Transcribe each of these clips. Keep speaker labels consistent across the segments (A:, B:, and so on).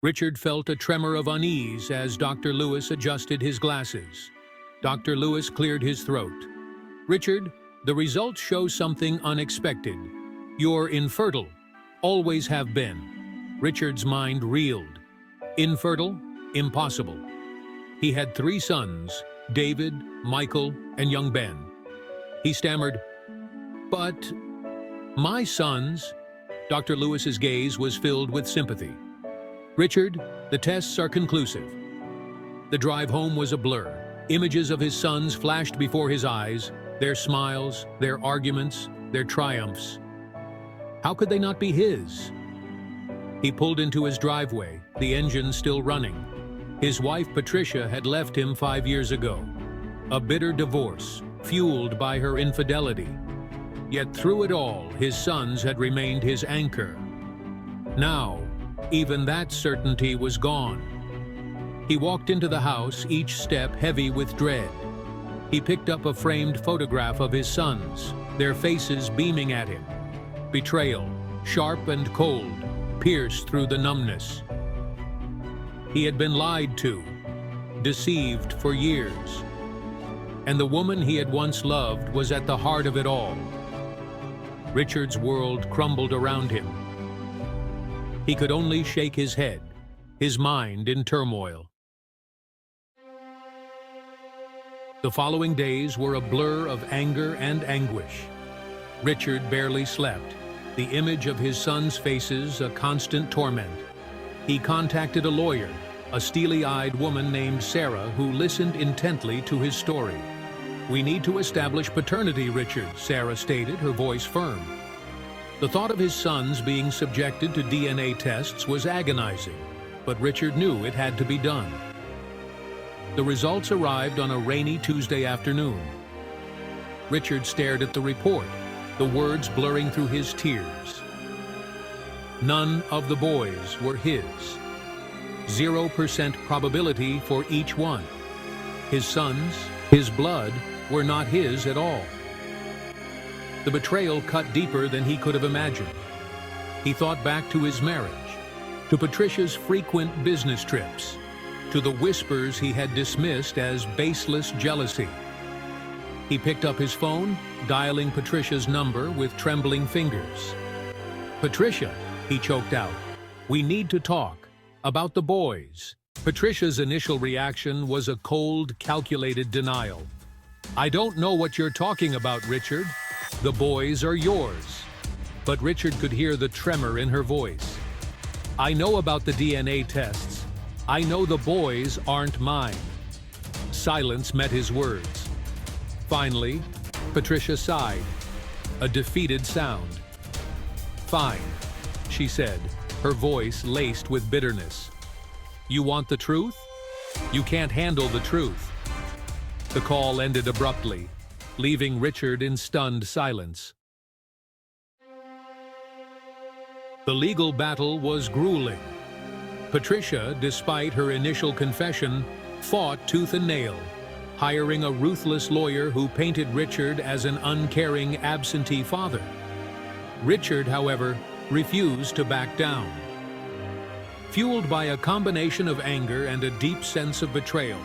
A: Richard felt a tremor of unease as Dr. Lewis adjusted his glasses. Dr. Lewis cleared his throat. "Richard, the results show something unexpected. You're infertile. Always have been." Richard's mind reeled. Infertile? Impossible. He had 3 sons, David, Michael, and young Ben. He stammered, "But my sons?" Dr. Lewis's gaze was filled with sympathy. "Richard, the tests are conclusive." The drive home was a blur. Images of his sons flashed before his eyes, their smiles, their arguments, their triumphs. How could they not be his? He pulled into his driveway, the engine still running. His wife Patricia had left him 5 years ago. A bitter divorce, fueled by her infidelity. Yet through it all, his sons had remained his anchor. Now, even that certainty was gone. He walked into the house, each step heavy with dread. He picked up a framed photograph of his sons, their faces beaming at him. Betrayal, sharp and cold, pierced through the numbness. He had been lied to, deceived for years. And the woman he had once loved was at the heart of it all. Richard's world crumbled around him. He could only shake his head, his mind in turmoil. The following days were a blur of anger and anguish. Richard barely slept, the image of his sons' faces a constant torment. He contacted a lawyer, a steely-eyed woman named Sarah, who listened intently to his story. "We need to establish paternity, Richard," Sarah stated, her voice firm. The thought of his sons being subjected to DNA tests was agonizing, but Richard knew it had to be done. The results arrived on a rainy Tuesday afternoon. Richard stared at the report, the words blurring through his tears. None of the boys were his. 0% probability for each one. His sons, his blood, were not his at all. The betrayal cut deeper than he could have imagined. He thought back to his marriage, to Patricia's frequent business trips, to the whispers he had dismissed as baseless jealousy. He picked up his phone, dialing Patricia's number with trembling fingers. "Patricia," he choked out, "we need to talk about the boys." Patricia's initial reaction was a cold, calculated denial. "I don't know what you're talking about, Richard. The boys are yours." But Richard could hear the tremor in her voice. "I know about the DNA tests. I know the boys aren't mine." Silence met his words. Finally, Patricia sighed, a defeated sound. "Fine," she said, her voice laced with bitterness. "You want the truth? You can't handle the truth." The call ended abruptly, leaving Richard in stunned silence. The legal battle was grueling. Patricia, despite her initial confession, fought tooth and nail, hiring a ruthless lawyer who painted Richard as an uncaring absentee father. Richard, however, refused to back down. Fueled by a combination of anger and a deep sense of betrayal,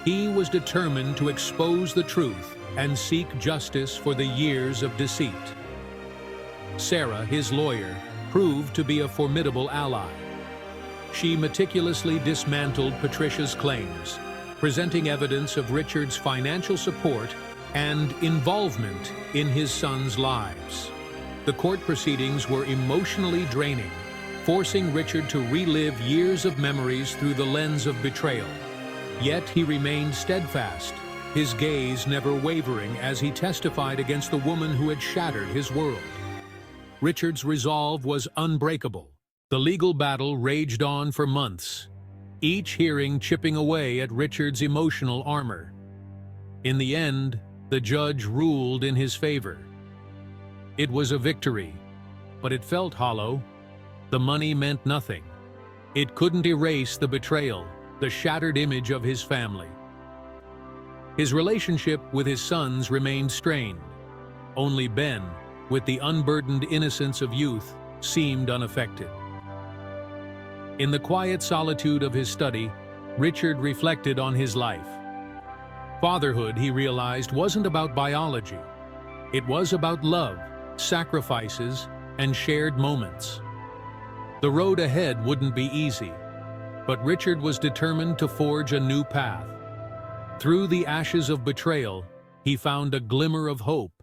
A: he was determined to expose the truth and seek justice for the years of deceit. Sarah, his lawyer, proved to be a formidable ally. She meticulously dismantled Patricia's claims, presenting evidence of Richard's financial support and involvement in his sons' lives. The court proceedings were emotionally draining, forcing Richard to relive years of memories through the lens of betrayal. Yet he remained steadfast, his gaze never wavering as he testified against the woman who had shattered his world. Richard's resolve was unbreakable. The legal battle raged on for months, each hearing chipping away at Richard's emotional armor. In the end, the judge ruled in his favor. It was a victory, but it felt hollow. The money meant nothing. It couldn't erase the betrayal, the shattered image of his family. His relationship with his sons remained strained. Only Ben, with the unburdened innocence of youth, seemed unaffected. In the quiet solitude of his study, Richard reflected on his life. Fatherhood, he realized, wasn't about biology. It was about love, sacrifices, and shared moments. The road ahead wouldn't be easy, but Richard was determined to forge a new path. Through the ashes of betrayal, he found a glimmer of hope.